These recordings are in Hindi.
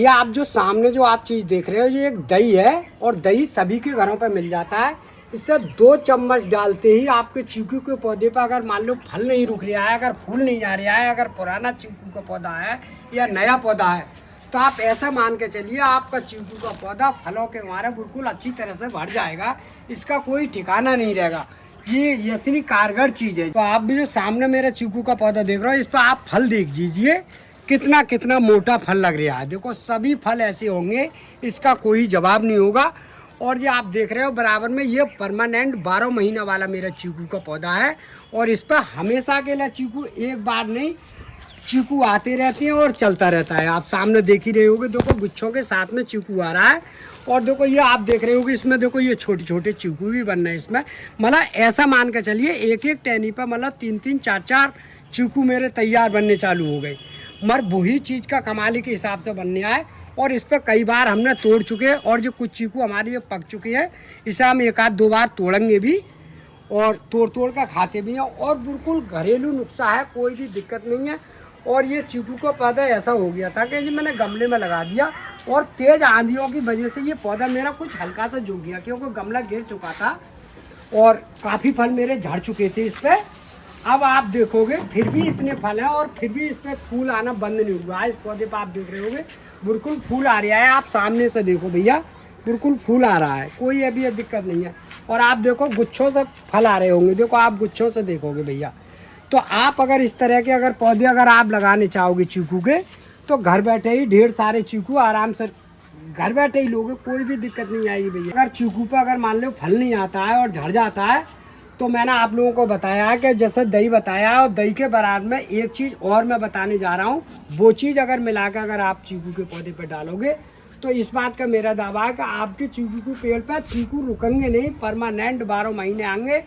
ये आप जो सामने जो आप चीज़ देख रहे हो ये एक दही है और दही सभी के घरों पे मिल जाता है। इससे 2 चम्मच डालते ही आपके चीकू के पौधे पर अगर मान लो फल नहीं रुक रहा है, अगर फूल नहीं आ रहा है, अगर पुराना चीकू का पौधा है या नया पौधा है, तो आप ऐसा मान के चलिए आपका चीकू का पौधा फलों के मारे बिल्कुल अच्छी तरह से बढ़ जाएगा। इसका कोई ठिकाना नहीं रहेगा। ये यसीनी कारगर चीज़ है। तो आप भी जो सामने मेरे चीकू का पौधा देख रहे हो, इस पर आप फल देख लीजिए कितना कितना मोटा फल लग रहा है। देखो सभी फल ऐसे होंगे, इसका कोई जवाब नहीं होगा। और ये आप देख रहे हो बराबर में ये परमानेंट 12 महीना वाला मेरा चीकू का पौधा है। और इस पर हमेशा के लिए चीकू एक बार नहीं, चीकू आते रहते हैं और चलता रहता है। आप सामने देख ही रहे होगे, देखो गुच्छों के साथ में चीकू आ रहा है। और देखो ये आप देख रहे होगे इसमें, देखो ये छोटे छोटे चीकू भी बन रहे हैं इसमें। मतलब ऐसा मान के चलिए एक एक टहनी पर मतलब 3-3 4-4 चीकू मेरे तैयार बनने चालू हो गए। मगर वही चीज़ का कमाली के हिसाब से बनने आए। और इस पर कई बार हमने तोड़ चुके हैं और जो कुछ चीकू हमारी ये पक चुकी है, इसे हम 1-2 बार तोड़ेंगे भी और तोड़ कर खाते भी हैं। और बिल्कुल घरेलू नुस्खा है, कोई भी दिक्कत नहीं है। और ये चीकू का पौधा ऐसा हो गया था कि ये मैंने गमले में लगा दिया और तेज़ आंधियों की वजह से ये पौधा मेरा कुछ हल्का सा झुक गया, क्योंकि गमला गिर चुका था और काफ़ी फल मेरे झड़ चुके थे इस पर। अब आप देखोगे फिर भी इतने फल हैं और फिर भी इस पर फूल आना बंद नहीं हुआ है। इस पौधे पर आप देख रहे होगे बिल्कुल फूल आ रहा है। आप सामने से देखो भैया, बिल्कुल फूल आ रहा है, कोई अभी दिक्कत नहीं है। और आप देखो गुच्छों से फल आ रहे होंगे, देखो आप गुच्छों से देखोगे भैया। तो आप अगर इस तरह के अगर पौधे अगर आप लगाने चाहोगे चीकू के, तो घर बैठे ही ढेर सारे चीकू आराम से घर बैठे ही लोगे, कोई भी दिक्कत नहीं आएगी भैया। अगर चीकू पर अगर मान लो फल नहीं आता है और झड़ जाता है, तो मैंने आप लोगों को बताया कि जैसे दही बताया, और दही के बराबर में एक चीज़ और मैं बताने जा रहा हूँ। वो चीज़ अगर मिलाकर अगर आप चीकू के पौधे पर डालोगे, तो इस बात का मेरा दावा है कि आपके चीकू के पेड़ पर चीकू रुकेंगे नहीं, परमानेंट 12 महीने आएंगे।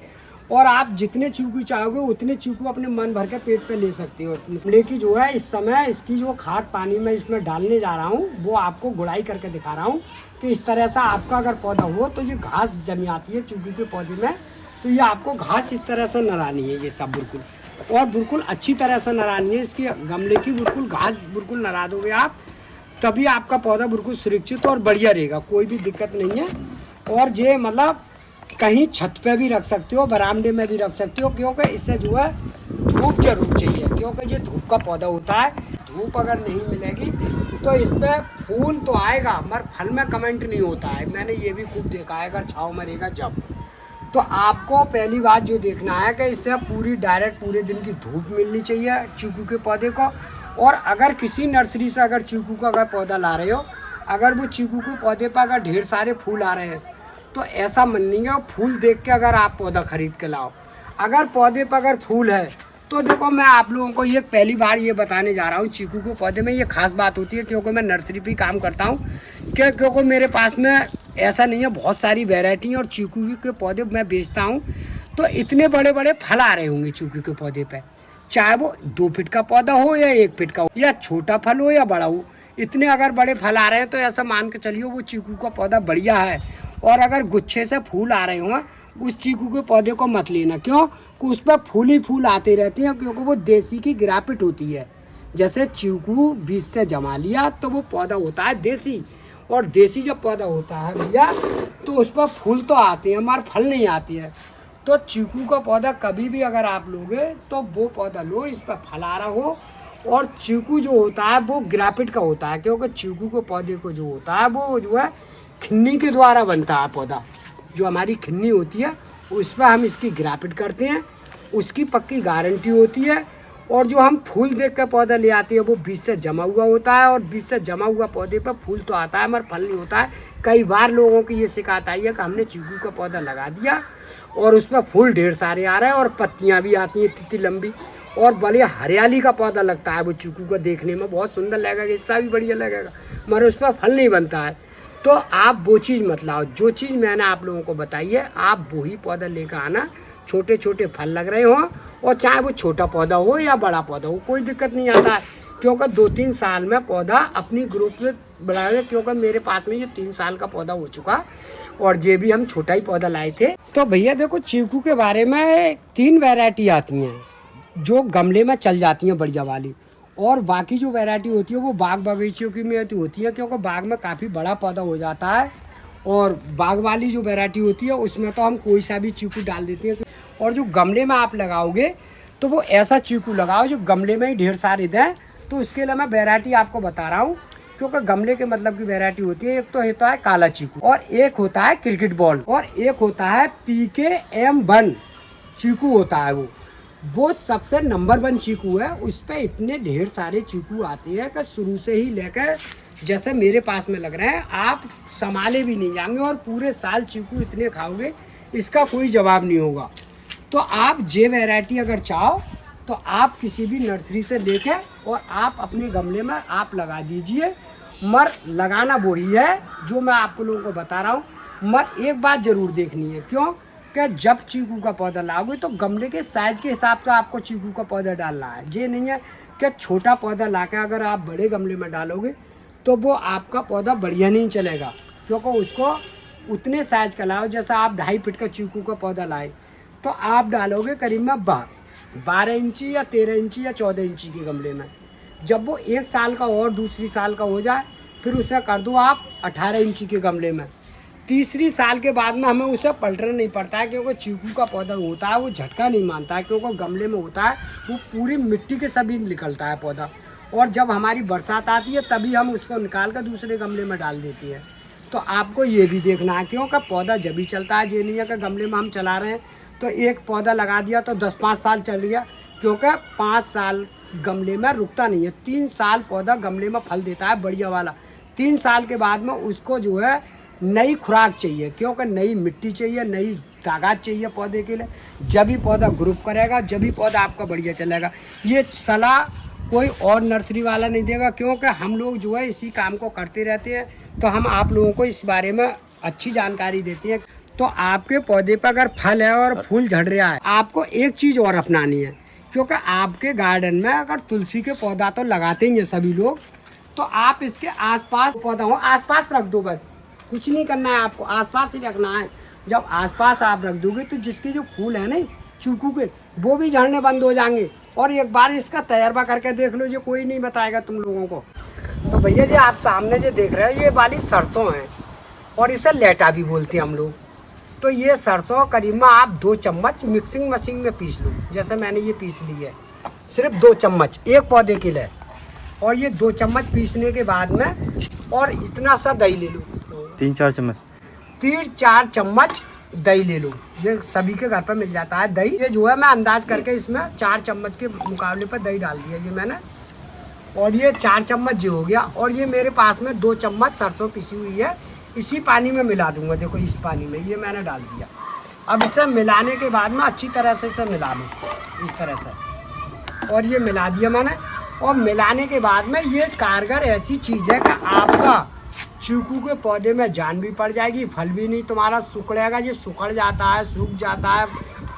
और आप जितने चीकू चाहोगे उतने चीकू अपने मन भर के पेट पे ले सकते हो। लेकिन जो है इस समय इसकी जो खाद पानी मैं इसमें डालने जा रहा हूँ, वो आपको गुड़ाई करके दिखा रहा हूँ कि इस तरह से आपका अगर पौधा हो तो ये घास जमी आती है चीकू के पौधे में। तो ये आपको घास इस तरह से नरानी है, ये सब बिल्कुल, और बिल्कुल अच्छी तरह से नरानी है। इसकी गमले की बिल्कुल घास बिल्कुल नरा दोगे आप, तभी आपका पौधा बिल्कुल सुरक्षित और बढ़िया रहेगा, कोई भी दिक्कत नहीं है। और ये मतलब कहीं छत पे भी रख सकते हो, बरामदे में भी रख सकते हो, क्योंकि इससे जो है धूप जरूर चाहिए, क्योंकि ये धूप का पौधा होता है। धूप अगर नहीं मिलेगी तो इस पर फूल तो आएगा मगर फल में कमेंट नहीं होता है। मैंने ये भी खूब देखा है, अगर छाँव में रहेगा जब। तो आपको पहली बात जो देखना है कि इससे पूरी डायरेक्ट पूरे दिन की धूप मिलनी चाहिए चीकू के पौधे को। और अगर किसी नर्सरी से अगर चीकू का अगर पौधा ला रहे हो, अगर वो चीकू के पौधे पर अगर ढेर सारे फूल आ रहे हैं, तो ऐसा मानिएगा फूल देख के अगर आप पौधा खरीद के लाओ। अगर पौधे पर अगर फूल है तो देखो मैं आप लोगों को ये पहली बार ये बताने जा रहा हूँ, चीकू के पौधे में ये खास बात होती है, क्योंकि मैं नर्सरी पे काम करता हूँ। क्योंकि मेरे पास में ऐसा नहीं है, बहुत सारी वैरायटी और चीकू के पौधे मैं बेचता हूँ। तो इतने बड़े बड़े फल आ रहे होंगे चीकू के पौधे पे, चाहे वो 2 फीट का पौधा हो या 1 फीट का हो, या छोटा फल हो या बड़ा हो। इतने अगर बड़े फल आ रहे हैं तो ऐसा मान के चलिए वो चीकू का पौधा बढ़िया है। और अगर गुच्छे से फूल आ रहे हों, उस चीकू के पौधे को मत लेना, क्यों कि उस पर फूल ही फूल आते रहते हैं, क्योंकि वो देसी की गिरावट होती है। जैसे चीकू बीज से जमा लिया तो वो पौधा होता है देसी, और देसी जब पौधा होता है भैया तो उस पर फूल तो आते हैं हमारे, फल नहीं आती है। तो चीकू का पौधा कभी भी अगर आप लोगे तो वो पौधा लो इस पर फल आ रहा हो। और चीकू जो होता है वो गिरावट का होता है, क्योंकि चीकू के पौधे को जो होता है वो जो है खिन्नी के द्वारा बनता है पौधा। जो हमारी खिन्नी होती है उस पर हम इसकी गिरावट करते हैं, उसकी पक्की गारंटी होती है। और जो हम फूल देख कर पौधा ले आते हैं वो बीज से जमा हुआ होता है, और बीज से जमा हुआ पौधे पर फूल तो आता है मगर फल नहीं होता है। कई बार लोगों की ये शिकायत आई है कि हमने चीकू का पौधा लगा दिया और उस पर फूल ढेर सारे आ रहे हैं और पत्तियाँ भी आती हैं इतनी लंबी, और बड़े हरियाली का पौधा लगता है वो चीकू का, देखने में बहुत सुंदर लगेगा, इससे भी बढ़िया लगेगा, मगर उस पर फल नहीं बनता है। तो आप वो चीज़ मत लाओ, जो चीज़ मैंने आप लोगों को बताई है आप वही पौधा लेकर आना। छोटे छोटे फल लग रहे हों, और चाहे वो छोटा पौधा हो या बड़ा पौधा हो, कोई दिक्कत नहीं आता है, क्योंकि 2-3 साल में पौधा अपनी ग्रोथ में बढ़ाएगा। क्योंकि मेरे पास में ये 3 साल का पौधा हो चुका, और ये भी हम छोटा ही पौधा लाए थे। तो भैया देखो चीकू के बारे में 3 वैरायटी आती हैं जो गमले में चल जाती हैं बढ़िया वाली, और बाकी जो वैरायटी होती है वो बाग बगीचों की में होती है, क्योंकि बाग में काफ़ी बड़ा पौधा हो जाता है। और बाग वाली जो वैरायटी होती है उसमें तो हम कोई सा भी चीकू डाल देते हैं। और जो गमले में आप लगाओगे तो वो ऐसा चीकू लगाओ जो गमले में ही ढेर सारे दें। तो इसके लिए मैं वैरायटी आपको बता रहा हूँ, क्योंकि गमले के मतलब की वैरायटी होती है। एक तो होता है काला चीकू, और एक होता है क्रिकेट बॉल, और एक होता है PKM1 चीकू होता है। वो सबसे नंबर 1 चीकू है। उस पर इतने ढेर सारे चीकू आते हैं कि शुरू से ही लेकर जैसे मेरे पास में लग रहे हैं आप संभाले भी नहीं जाएंगे, और पूरे साल चीकू इतने खाओगे इसका कोई जवाब नहीं होगा। तो आप जे वैरायटी अगर चाहो तो आप किसी भी नर्सरी से लेके और आप अपने गमले में आप लगा दीजिए। मर लगाना वही है जो मैं आपको लोगों को बता रहा हूँ। मर एक बात ज़रूर देखनी है, क्यों कि जब चीकू का पौधा लाओगे तो गमले के साइज के हिसाब से आपको चीकू का पौधा डालना है। ये नहीं है कि छोटा पौधा लाके अगर आप बड़े गमले में डालोगे तो वो आपका पौधा बढ़िया नहीं चलेगा, क्योंकि उसको उतने साइज का लाओ। जैसा आप 2.5 फीट का चीकू का पौधा लाए तो आप डालोगे करीब में 12 इंची या 13 इंची या 14 इंची के गमले में। जब वो 1 साल का और दूसरी साल का हो जाए फिर उसे कर दो आप 18 इंची के गमले में। तीसरी साल के बाद में हमें उसे पलटना नहीं पड़ता है, क्योंकि चीकू का पौधा होता है वो झटका नहीं मानता है, क्योंकि गमले में होता है वो पूरी मिट्टी के सभी निकलता है पौधा। और जब हमारी बरसात आती है तभी हम उसको निकाल कर दूसरे गमले में डाल देते हैं। तो आपको ये भी देखना है, क्योंकि पौधा जब भी चलता है। ये नहीं है कि गमले में हम चला रहे हैं तो एक पौधा लगा दिया तो 10-5 साल चल गया, क्योंकि 5 साल गमले में रुकता नहीं है। 3 साल पौधा गमले में फल देता है बढ़िया वाला। 3 साल के बाद में उसको जो है नई खुराक चाहिए, क्योंकि नई मिट्टी चाहिए, नई ताकत चाहिए पौधे के लिए। जब भी पौधा ग्रुप करेगा जब भी पौधा आपका बढ़िया चलेगा। ये सलाह कोई और नर्सरी वाला नहीं देगा, क्योंकि हम लोग जो है इसी काम को करते रहते हैं। तो हम आप लोगों को इस बारे में अच्छी जानकारी देते हैं। तो आपके पौधे पर अगर फल है और फूल झड़ रहा है, आपको एक चीज़ और अपनानी है, क्योंकि आपके गार्डन में अगर तुलसी के पौधा तो लगाते ही हैं सभी लोग, तो आप इसके आसपास पौधा हो आसपास रख दो। बस कुछ नहीं करना है, आपको आसपास ही रखना है। जब आसपास आप रख दोगे तो जिसके जो फूल है ना चीकू के, वो भी झड़ने बंद हो जाएंगे। और एक बार इसका तजर्बा करके देख लो, जो कोई नहीं बताएगा तुम लोगों को। तो भैया जी आप सामने जो देख रहे हैं ये वाली सरसों है, और इसे लेटा भी बोलते हैं हम लोग। तो ये सरसों करीब में आप 2 चम्मच मिक्सिंग मशीन में पीस लो। जैसे मैंने ये पीस ली है, सिर्फ 2 चम्मच एक पौधे के लिए। और ये 2 चम्मच पीसने के बाद में और इतना सा दही ले लो, 3-4 चम्मच 3-4 चम्मच दही ले लो। ये सभी के घर पर मिल जाता है दही। ये जो है मैं अंदाज करके इसमें 4 चम्मच के मुकाबले पर दही डाल दिया ये मैंने, और ये 4 चम्मच ये हो गया। और ये मेरे पास में 2 चम्मच सरसों पिसी हुई है, इसी पानी में मिला दूंगा। देखो इस पानी में ये मैंने डाल दिया। अब इसे मिलाने के बाद में अच्छी तरह से इसे मिला लो इस तरह से। और ये मिला दिया मैंने। और मिलाने के बाद में ये कारगर ऐसी चीज़ है कि आपका चीकू के पौधे में जान भी पड़ जाएगी, फल भी नहीं तुम्हारा सुखड़ेगा। ये सुखड़ जाता है, सूख जाता है,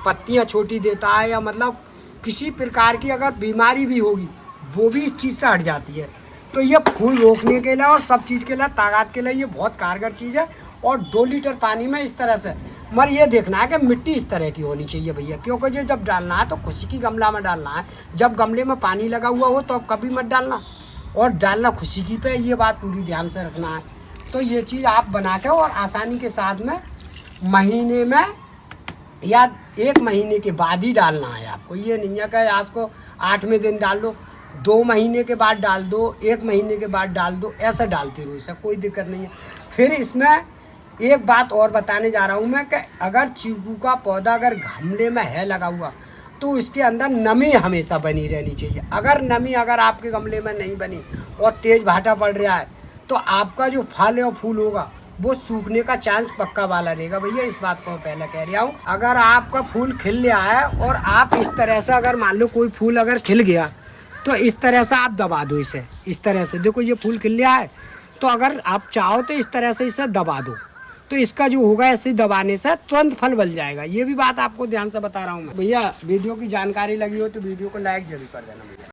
पत्तियाँ छोटी देता है, या मतलब किसी प्रकार की अगर बीमारी भी होगी वो भी इस चीज़ से हट जाती है। तो ये फूल रोकने के लिए और सब चीज़ के लिए, ताकत के लिए ये बहुत कारगर चीज़ है। और 2 लीटर पानी में इस तरह से, मगर ये देखना है कि मिट्टी इस तरह की होनी चाहिए भैया, क्योंकि ये जब डालना है तो खुशी की गमला में डालना है। जब गमले में पानी लगा हुआ हो तो कभी मत डालना, और डालना खुशी की पे, ये बात पूरी ध्यान से रखना है। तो ये चीज़ आप बना के और आसानी के साथ में महीने में या 1 महीने के बाद ही डालना है आपको। ये नहीं है कि आज को 8वें दिन डाल दो, 2 महीने के बाद डाल दो, 1 महीने के बाद डाल दो, ऐसा डालते रहो, इससे कोई दिक्कत नहीं है। फिर इसमें एक बात और बताने जा रहा हूँ मैं कि अगर चीकू का पौधा अगर गमले में है लगा हुआ तो इसके अंदर नमी हमेशा बनी रहनी चाहिए। अगर नमी अगर आपके गमले में नहीं बनी और तेज़ भाटा पड़ रहा है तो आपका जो फल और फूल होगा वो सूखने का चांस पक्का वाला रहेगा भैया। इस बात को मैं पहले कह रहा हूँ। अगर आपका फूल खिल गया है और आप इस तरह से, अगर मान लो कोई फूल अगर खिल गया तो इस तरह से आप दबा दो इसे, इस तरह से। देखो ये फूल खिल गया है तो अगर आप चाहो तो इस तरह से इसे दबा दो, तो इसका जो होगा ऐसे दबाने से तुरंत फल बन जाएगा। ये भी बात आपको ध्यान से बता रहा हूँ मैं भैया। वीडियो की जानकारी लगी हो तो वीडियो को लाइक जरूर कर देना भैया।